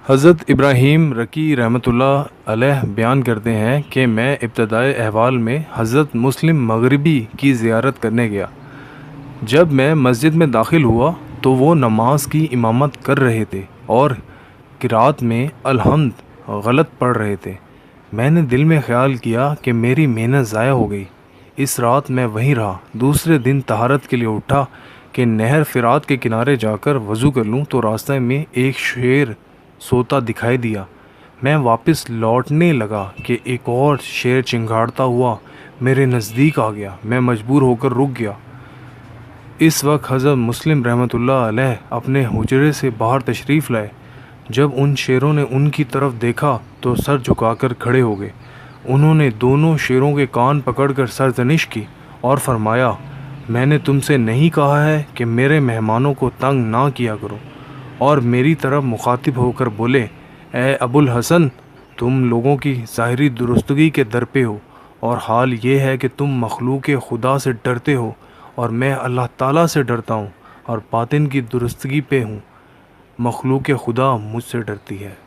حضرت ابراہیم رکی رحمۃ اللہ علیہ بیان کرتے ہیں کہ میں ابتدائی احوال میں حضرت مسلم مغربی کی زیارت کرنے گیا۔ جب میں مسجد میں داخل ہوا تو وہ نماز کی امامت کر رہے تھے اور قرات میں الحمد غلط پڑھ رہے تھے۔ میں نے دل میں خیال کیا کہ میری محنت ضائع ہو گئی۔ اس رات میں وہیں رہا۔ دوسرے دن طہارت کے لیے اٹھا کہ نہر فرات کے کنارے جا کر وضو کر لوں تو راستے میں ایک شیر سوتا دکھائی دیا۔ میں واپس لوٹنے لگا کہ ایک اور شیر چنگھاڑتا ہوا میرے نزدیک آ گیا۔ میں مجبور ہو کر رک گیا۔ اس وقت حضرت مسلم رحمۃ اللہ علیہ اپنے حجرے سے باہر تشریف لائے۔ جب ان شیروں نے ان کی طرف دیکھا تو سر جھکا کر کھڑے ہو گئے۔ انہوں نے دونوں شیروں کے کان پکڑ کر سرزنش کی اور فرمایا، میں نے تم سے نہیں کہا ہے کہ میرے مہمانوں کو تنگ نہ کیا کرو؟ اور میری طرف مخاطب ہو کر بولے، اے ابو الحسن، تم لوگوں کی ظاہری درستگی کے در پہ ہو، اور حال یہ ہے کہ تم مخلوق خدا سے ڈرتے ہو اور میں اللہ تعالیٰ سے ڈرتا ہوں اور باطن کی درستگی پہ ہوں۔ مخلوق خدا مجھ سے ڈرتی ہے۔